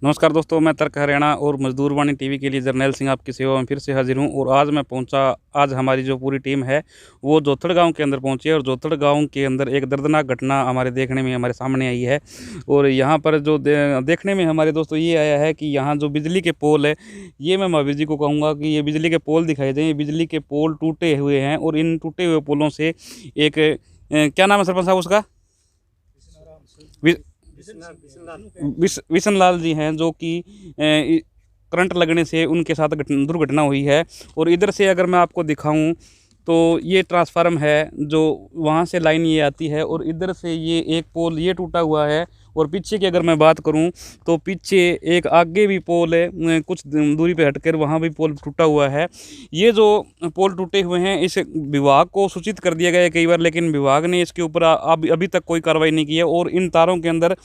नमस्कार दोस्तों, मैं तर्क हरियाणा और मजदूर वाणी टीवी के लिए जर्नैल सिंह आपकी सेवा में फिर से हाजिर हूं। और आज हमारी जो पूरी टीम है वो जोथड़ गांव के अंदर पहुंची है। और जोथड़ गांव के अंदर एक दर्दनाक घटना हमारे सामने आई है। और यहां पर जो देखने में हमारे दोस्तों ये आया है कि यहां जो बिजली के पोल है, ये मैं महावीर जी को कहूँगा कि ये बिजली के पोल दिखाई दें। ये बिजली के पोल टूटे हुए हैं और इन टूटे हुए पोलों से एक क्या नाम है सरपंच साहब उसका? विशन लाल जी हैं, जो कि करंट लगने से उनके साथ दुर्घटना हुई है। और इधर से अगर मैं आपको दिखाऊं तो ये ट्रांसफार्म है, जो वहाँ से लाइन ये आती है और इधर से ये एक पोल ये टूटा हुआ है। और पीछे की अगर मैं बात करूं तो पीछे एक आगे भी पोल है, कुछ दूरी पे हटकर वहाँ भी पोल टूटा हुआ है। ये जो पोल टूटे हुए हैं, इस विभाग को सूचित कर दिया गया है कई बार, लेकिन विभाग ने इसके ऊपर अभी तक कोई कार्रवाई नहीं की है। और इन तारों के अंदर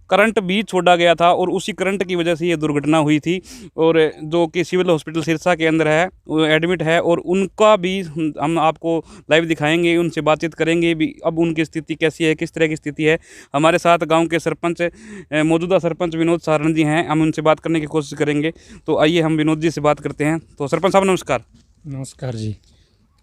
करंट भी छोड़ा गया था और उसी करंट की वजह से ये दुर्घटना हुई थी। और जो कि सिविल हॉस्पिटल सिरसा के अंदर है, वो एडमिट है। और उनका भी हम आपको लाइव दिखाएंगे, उनसे बातचीत करेंगे भी अब उनकी स्थिति कैसी है, किस तरह की स्थिति है। हमारे साथ गांव के सरपंच, मौजूदा सरपंच विनोद सारण जी हैं, हम उनसे बात करने की कोशिश करेंगे। तो आइए हम विनोद जी से बात करते हैं। तो सरपंच साहब नमस्कार। नमस्कार जी।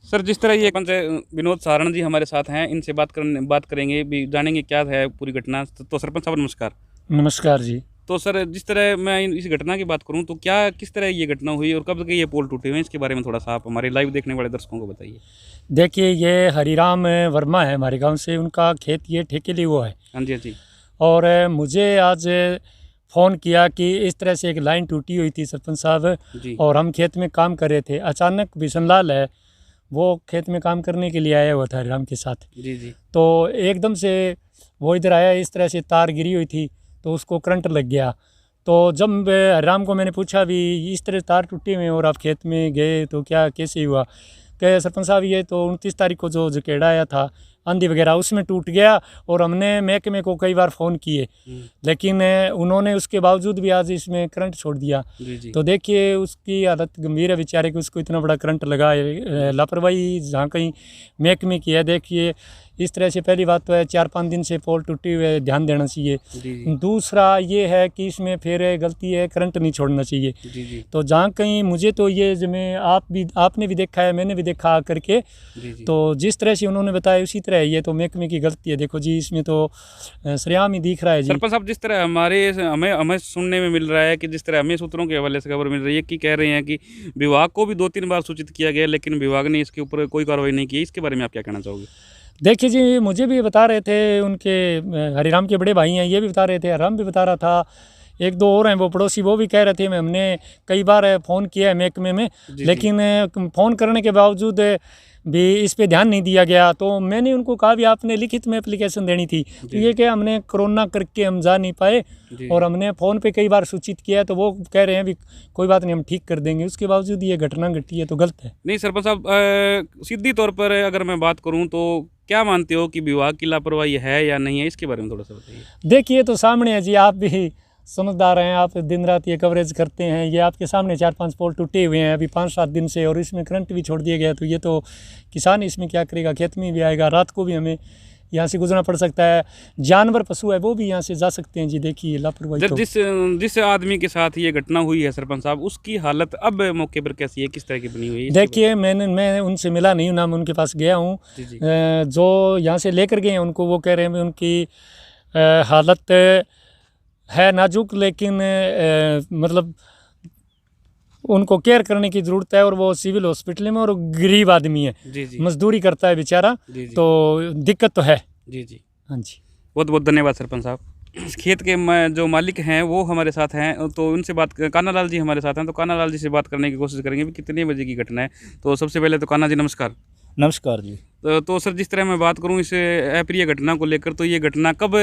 सर, जिस तरह ये पंच विनोद सारण जी हमारे साथ हैं, इनसे बात करेंगे भी, जानेंगे क्या है पूरी घटना। तो सरपंच साहब नमस्कार। नमस्कार जी। तो सर, जिस तरह मैं इस घटना की बात करूं तो किस तरह ये घटना हुई और कब के ये पोल टूटे हुए हैं, इसके बारे में थोड़ा सा आप हमारे लाइव देखने वाले दर्शकों को बताइए। देखिए, ये हरिराम वर्मा है हमारे गांव से, उनका खेत ये ठेके लिए हुआ है। हाँ जी, हाँ जी। और मुझे आज फ़ोन किया कि इस तरह से एक लाइन टूटी हुई थी सरपंच साहब, और हम खेत में काम कर रहे थे। अचानक बिशनलाल है, वो खेत में काम करने के लिए आया हुआ था हरिराम के साथ। जी जी। तो एकदम से वो इधर आया, इस तरह से तार गिरी हुई थी तो उसको करंट लग गया। तो जब हरिराम को मैंने पूछा भी इस तरह तार टूटे हुए और आप खेत में गए तो क्या कैसे हुआ, कहे सरपंच साहब ये तो 29 तारीख को जो जकेड़ा आया था आंधी वगैरह, उसमें टूट गया। और हमने महकमे को कई बार फ़ोन किए, लेकिन उन्होंने उसके बावजूद भी आज इसमें करंट छोड़ दिया। जी जी। तो देखिए उसकी हालत गंभीर है बेचारे की, उसको इतना बड़ा करंट लगा है। लापरवाही जहाँ कहीं महकमे की है। देखिए इस तरह से पहली बात तो है 4-5 दिन से पोल टूटे हुए, ध्यान देना चाहिए। दूसरा ये है कि इसमें फिर गलती है, करंट नहीं छोड़ना चाहिए। जी जी। तो जहाँ कहीं मुझे तो ये जिसमें आपने भी देखा है, मैंने भी देखा करके, तो जिस तरह से उन्होंने बताया उसी तरह ये तो महकमे की गलती है। देखो जी, इसमें तो सरेआम ही दिख रहा है जी। सरपंच साहब, जिस तरह हमें सुनने में मिल रहा है कि जिस तरह हमें सूत्रों के हवाले से खबर मिल रही है कि कह रहे हैं कि विभाग को भी 2-3 बार सूचित किया गया, लेकिन विभाग ने इसके ऊपर कोई कार्रवाई नहीं की। इसके बारे में आप क्या कहना चाहोगे? देखिए जी, मुझे भी बता रहे थे उनके हरिराम के बड़े भाई हैं, ये भी बता रहे थे, हरिराम भी बता रहा था, 1-2 और हैं वो पड़ोसी, वो भी कह रहे थे। हमने कई बार फ़ोन किया है महकमे में, लेकिन फ़ोन करने के बावजूद भी इस पे ध्यान नहीं दिया गया। तो मैंने उनको कहा भी आपने लिखित में एप्लीकेशन देनी थी। तो ये क्या, हमने कोरोना करके हम जा नहीं पाए और हमने फ़ोन पे कई बार सूचित किया, तो वो कह रहे हैं भी कोई बात नहीं, हम ठीक कर देंगे। उसके बावजूद ये घटना घटी है तो गलत है। नहीं सरपंच साहब, सीधी तौर पर अगर मैं बात करूं तो क्या मानते हो कि विभाग की लापरवाही है या नहीं है? इसके बारे में थोड़ा सा बताइए। देखिए तो सामने है जी, आप भी समझदार हैं, आप दिन रात ये कवरेज करते हैं। ये आपके सामने 4-5 पोल टूटे हुए हैं अभी 5-7 दिन से, और इसमें करंट भी छोड़ दिया गया। तो ये तो किसान इसमें क्या करेगा, खेत में भी आएगा, रात को भी हमें यहाँ से गुजरना पड़ सकता है। जानवर पशु है वो भी यहाँ से जा सकते हैं जी। देखिए लापरवाही तो जिस आदमी के साथ ये घटना हुई है सरपंच साहब, उसकी हालत अब मौके पर कैसी है, किस तरह की बनी हुई है? देखिए मैं उनसे मिला नहीं हूँ ना, मैं उनके पास गया हूँ। जो यहाँ से लेकर गए हैं उनको, वो कह रहे हैं उनकी हालत है नाजुक, लेकिन मतलब उनको केयर करने की ज़रूरत है। और वो सिविल हॉस्पिटल में, और गरीब आदमी है, मजदूरी करता है बेचारा, तो दिक्कत तो है। जी जी। हाँ जी, बहुत बहुत धन्यवाद सरपंच साहब। इस खेत के जो मालिक हैं वो हमारे साथ हैं, तो उनसे कान्हा लाल जी हमारे साथ हैं। तो कान्हा लाल जी से बात करने की कोशिश करेंगे कि कितने बजे की घटना है। तो सबसे पहले तो कान्हा जी नमस्कार। नमस्कार जी। तो सर, जिस तरह मैं बात करूं इस अप्रिय घटना को लेकर, तो ये घटना कब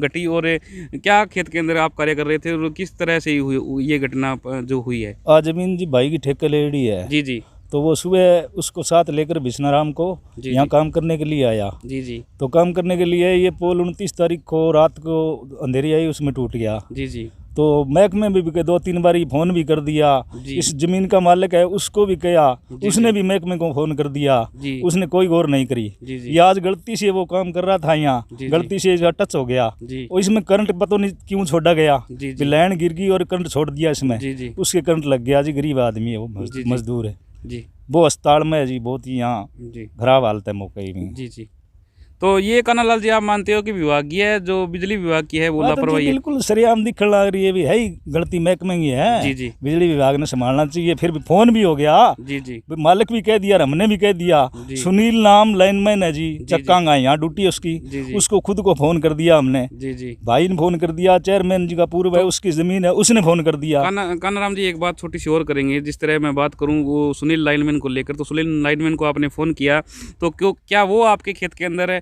घटी और क्या खेत के अंदर आप कार्य कर रहे थे और किस तरह से ये घटना जो हुई है? आज जमीन जी भाई की ठेके लेडी है। जी जी। तो वो सुबह उसको साथ लेकर बिश्नाराम को यहाँ काम करने के लिए आया। जी जी। तो काम करने के लिए ये पोल 29 तारीख को रात को अंधेरी आई, उसमें टूट गया। जी जी। तो महकमे में भी 2-3 बार फ़ोन भी कर दिया। जी। इस ज़मीन का मालिक है उसको भी कहा, जी, उसने भी महकमे को फ़ोन कर दिया, जी। उसने कोई गौर नहीं करी। जी, जी। ये आज गलती से वो काम कर रहा था यहाँ, जी। गलती से इसका टच हो गया जी। और इसमें करंट पता नहीं क्यों छोड़ा गया, जी, फिर लाइन गिर गई और करंट छोड़ दिया इसमें, जी, जी। उसके करंट लग गया जी। गरीब आदमी है वो, जी, जी। मजदूर है जी, वो, अस्पताल में है जी, बहुत ही यहाँ जी, खराब हालत है मौके में। जी, जी। तो ये कान्हालाल जी आप मानते हो कि विभागीय है, जो बिजली विभाग की है वो हाँ, तो जी लापरवाही है? बिल्कुल सरेआम दिखने लग रही है, भी है ही गलती महकमे की है। जी, जी। बिजली विभाग ने संभालना चाहिए। फिर भी फोन भी हो गया, जी, जी, मालिक भी कह दिया, हमने भी कह दिया। जी। सुनील नाम लाइनमैन है जी, जी। चक्कांगा यहाँ ड्यूटी है उसकी, जी, जी। उसको खुद को फोन कर दिया हमने, जी, जी। भाई ने फोन कर दिया, चेयरमैन जी का पूर्व है, उसकी जमीन है, उसने फोन कर दिया। कान्हाराम जी एक बात छोटी सी और करेंगे। जिस तरह मैं बात करूं वो सुनील लाइनमैन को लेकर, तो सुनील लाइनमैन को आपने फ़ोन किया तो क्या वो आपके खेत के अंदर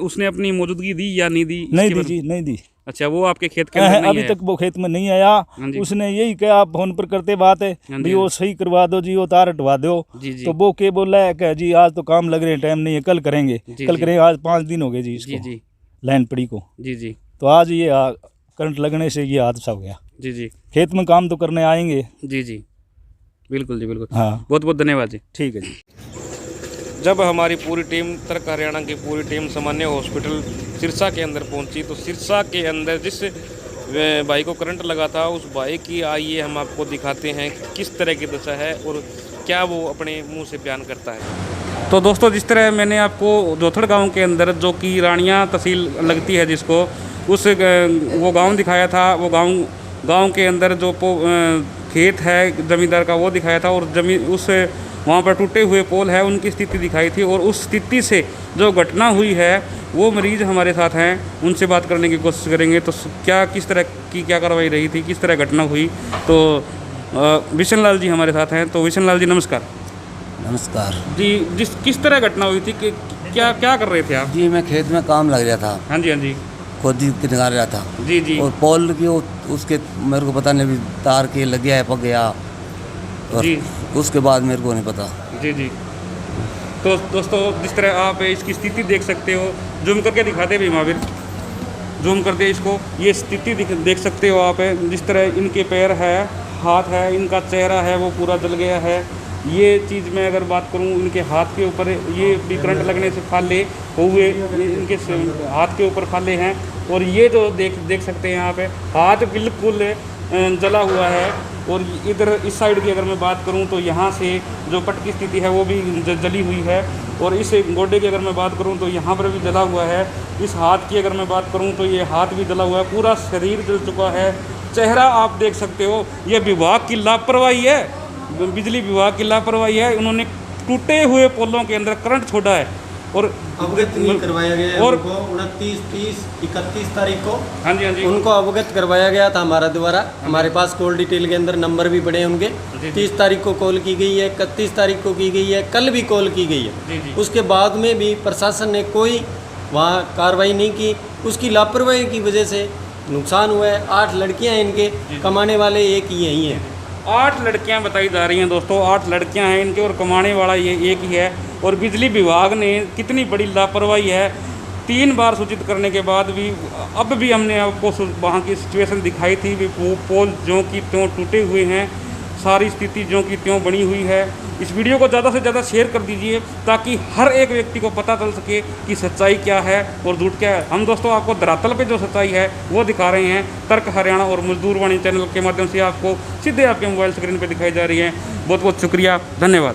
उसने अपनी मौजूदगी दी या नहीं दी? नहीं दी जी, नहीं दी। अच्छा, वो आपके खेत के अंदर नहीं अभी है? तक वो खेत में नहीं आया। हाँ जी। उसने यही कहा, आप फोन पर करते बात है हाँ जी, भी वो सही करवा दो जी, वो तार हटवा दो। जी, जी। तो वो के बोला है कि जी आज तो काम लग रहे हैं, टाइम नहीं है, कल करेंगे। जी, कल जी। करेंगे, आज 5 दिन हो गए जी जी, इसको जी, लाइन पड़ी को। जी, जी, तो आज ये करंट लगने से ये हादसा हो गया। जी, जी, खेत में काम तो करने आएंगे। जी, जी, बिल्कुल जी, बिल्कुल। हाँ, बहुत बहुत धन्यवाद जी। ठीक है जी। जब हमारी पूरी टीम, तर्क हरियाणा की पूरी टीम सामान्य हॉस्पिटल सिरसा के अंदर पहुंची, तो सिरसा के अंदर जिस भाई को करंट लगा था, उस भाई की आइए हम आपको दिखाते हैं किस तरह की दशा है और क्या वो अपने मुंह से बयान करता है। तो दोस्तों, जिस तरह मैंने आपको जोथड़ गांव के अंदर, जो कि रानिया तहसील लगती है जिसको, वो गांव दिखाया था। वो गांव के अंदर जो खेत है ज़मींदार का वो दिखाया था, और वहाँ पर टूटे हुए पोल है उनकी स्थिति दिखाई थी। और उस स्थिति से जो घटना हुई है, वो मरीज़ हमारे साथ हैं, उनसे बात करने की कोशिश करेंगे। तो किस तरह की कार्रवाई रही थी, किस तरह घटना हुई। तो विशन लाल जी हमारे साथ हैं। तो विशन लाल जी नमस्कार। नमस्कार जी, किस तरह घटना हुई थी कि क्या कर रहे थे आप? जी, मैं खेत में काम लग रहा था, हाँ जी, हाँ जी, खोदी के निकाल रहा था। जी, जी, और पोल की उसके मेरे को पता नहीं, अभी तार के लग गया है, पक गया, और जी, उसके बाद मेरे को नहीं पता। जी, जी। तो दोस्तों, जिस तरह आप इसकी स्थिति देख सकते हो, जूम करके दिखाते भी महावीर, जूम करते इसको, ये स्थिति देख सकते हो आप। जिस तरह इनके पैर है, हाथ है, इनका चेहरा है वो पूरा जल गया है। ये चीज़ मैं अगर बात करूं, इनके हाथ के ऊपर ये भी करंट लगने से फाले हुए, इनके हाथ के ऊपर फाले हैं। और ये जो देख सकते हैं यहाँ पे, हाथ बिल्कुल जला हुआ है। और इधर इस साइड की अगर मैं बात करूं तो यहाँ से जो पट की स्थिति है वो भी जली हुई है। और इस गोडे की अगर मैं बात करूं तो यहाँ पर भी जला हुआ है। इस हाथ की अगर मैं बात करूं तो ये हाथ भी जला हुआ है, पूरा शरीर जल चुका है। चेहरा आप देख सकते हो। ये विभाग की लापरवाही है, बिजली विभाग की लापरवाही है। उन्होंने टूटे हुए पोलों के अंदर करंट छोड़ा है और अवगत नहीं करवाया गया है और उनको। 29, 30, 31 तारीख को हाँ जी, हाँ जी, उनको अवगत करवाया गया था हमारा द्वारा। हमारे पास कॉल डिटेल के अंदर नंबर भी पड़े हैं उनके। जी। 30 तारीख को कॉल की गई है, 31 तारीख को की गई है, कल भी कॉल की गई जी, है। जी। उसके बाद में भी प्रशासन ने कोई वहाँ कार्रवाई नहीं की। उसकी लापरवाही की वजह से नुकसान हुआ है। 8 लड़कियाँ हैं इनके, कमाने वाले एक ही यही हैं। 8 लड़कियां बताई जा रही हैं दोस्तों, 8 लड़कियां हैं इनके और कमाने वाला ये एक ही है। और बिजली विभाग ने कितनी बड़ी लापरवाही है, 3 बार सूचित करने के बाद भी, अब भी हमने आपको वहाँ की सिचुएशन दिखाई थी भी, वो पोल ज्यों की त्यों टूटे हुए हैं, सारी स्थिति ज्यों की त्यों बनी हुई है। इस वीडियो को ज़्यादा से ज़्यादा शेयर कर दीजिए ताकि हर एक व्यक्ति को पता चल सके कि सच्चाई क्या है और झूठ क्या है। हम दोस्तों आपको धरातल पे जो सच्चाई है वो दिखा रहे हैं। तर्क हरियाणा और मजदूर वाणी चैनल के माध्यम से आपको सीधे आपके मोबाइल स्क्रीन पे दिखाई जा रही है। बहुत बहुत शुक्रिया, धन्यवाद।